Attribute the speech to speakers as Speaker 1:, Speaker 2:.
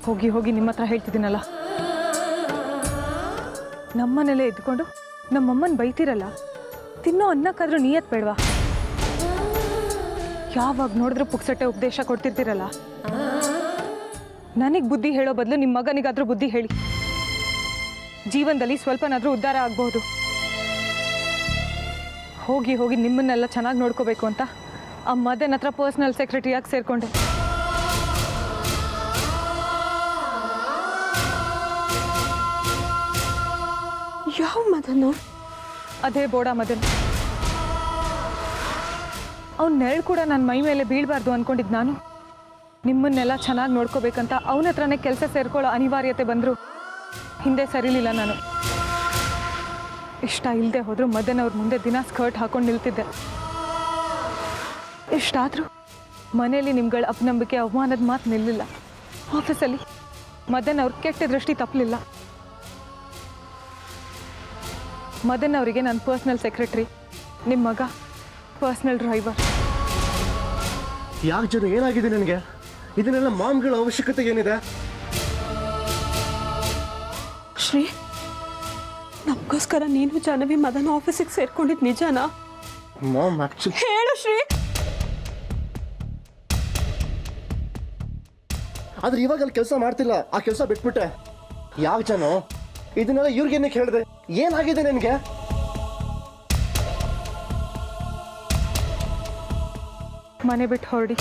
Speaker 1: ಹೋಗಿ ಹೋಗಿ ನಿಮ್ಮ ಹತ್ರ ಹೇಳ್ತಿದ್ದೀನಲ್ಲ, ನಮ್ಮನೆಲ್ಲೇ ಇದ್ಕೊಂಡು ನಮ್ಮಮ್ಮನ ಬೈತಿರಲ್ಲ, ತಿನ್ನೋ ಅನ್ನಕ್ಕಾದ್ರೂ ನಿಯತ್ ಬೇಡವಾ? ಯಾವಾಗ ನೋಡಿದ್ರೂ ಪುಕ್ಸಟ್ಟೆ ಉಪದೇಶ ಕೊಡ್ತಿರ್ತೀರಲ್ಲ. ನನಗೆ ಬುದ್ಧಿ ಹೇಳೋ ಬದಲು ನಿಮ್ಮ ಮಗನಿಗಾದ್ರೂ ಬುದ್ಧಿ ಹೇಳಿ. ಜೀವನದಲ್ಲಿ ಸ್ವಲ್ಪನಾದ್ರೂ ಉದ್ಧಾರ ಆಗಬಹುದು. ಹೋಗಿ ಹೋಗಿ ನಿಮ್ಮನ್ನೆಲ್ಲ ಚೆನ್ನಾಗಿ ನೋಡ್ಕೋಬೇಕು ಅಂತ ಆ ಮದನ್ ಹತ್ರ ಪರ್ಸನಲ್ ಸೆಕ್ರೆಟರಿಯಾಗಿ ಸೇರ್ಕೊಂಡೆ.
Speaker 2: ಯಾವ ಮದನು?
Speaker 1: ಅದೇ ಬೋಡ ಮದನ್. ಅವ್ನ ನೆರಳು ಕೂಡ ನನ್ನ ಮೈ ಮೇಲೆ ಬೀಳಬಾರ್ದು ಅಂದ್ಕೊಂಡಿದ್ದು ನಾನು. ನಿಮ್ಮನ್ನೆಲ್ಲ ಚೆನ್ನಾಗಿ ನೋಡ್ಕೋಬೇಕಂತ ಅವನ ಹತ್ರನೇ ಕೆಲಸ ಸೇರ್ಕೊಳ್ಳೋ ಅನಿವಾರ್ಯತೆ ಬಂದರೂ ಹಿಂದೆ ಸರಿಲಿಲ್ಲ ನಾನು. ಇಷ್ಟ ಇಲ್ಲದೆ ಹೋದರೂ ಮದನ್ ಅವ್ರ ಮುಂದೆ ದಿನ ಸ್ಕರ್ಟ್ ಹಾಕೊಂಡು ನಿಲ್ತಿದ್ದೆ. ಇಷ್ಟಾದರೂ ಮನೆಯಲ್ಲಿ ನಿಮ್ಗಳ ಅಪನಂಬಿಕೆ ಅವಮಾನದ ಮಾತು ನಿಲ್ಲಿಲ್ಲ. ಆಫೀಸಲ್ಲಿ ಮದನ್ ಅವ್ರ ಕೆಟ್ಟ ದೃಷ್ಟಿ ತಪ್ಪಲಿಲ್ಲ. ಮದನ್ ಅವರಿಗೆ ನನ್ನ ಪರ್ಸ್ನಲ್ ಸೆಕ್ರೆಟರಿ, ನಿಮ್ಮ ಮಗ ಪರ್ಸ್ನಲ್ ಡ್ರೈವರ್.
Speaker 3: ಯಾಕೆ ಜನ ಏನಾಗಿದೆ ನನಗೆ? ಇದನ್ನೆಲ್ಲ ಮಾಮ್ಗಳ ಅವಶ್ಯಕತೆ ಏನಿದೆ?
Speaker 2: ಶ್ರೀ, ನಮಗೋಸ್ಕರ ನೀನು ಜಾಹ್ನವಿ ಮದನ್ ಆಫೀಸಿಗೆ ಸೇರ್ಕೊಂಡಿದ್ದು ನಿಜನಾ?
Speaker 3: ಮಾಮ್ ಆಕ್ಚುಲಿ
Speaker 2: ಹೇಳು ಶ್ರೀ.
Speaker 3: ಆದ್ರೆ ಇವಾಗ ಅಲ್ಲಿ ಕೆಲಸ ಮಾಡ್ತಿಲ್ಲ, ಆ ಕೆಲಸ ಬಿಟ್ಬಿಟ್ಟೆ. ಯಾಕೆ ಜನ ಇದನ್ನೆಲ್ಲ ಇವ್ರಿಗೇನಕ್ಕೆ ಹೇಳಿದೆ? ಏನಾಗಿದೆ ನನಗೆ?
Speaker 1: ಮನೆ ಬಿಟ್ಟು ಹೊರಡಿ.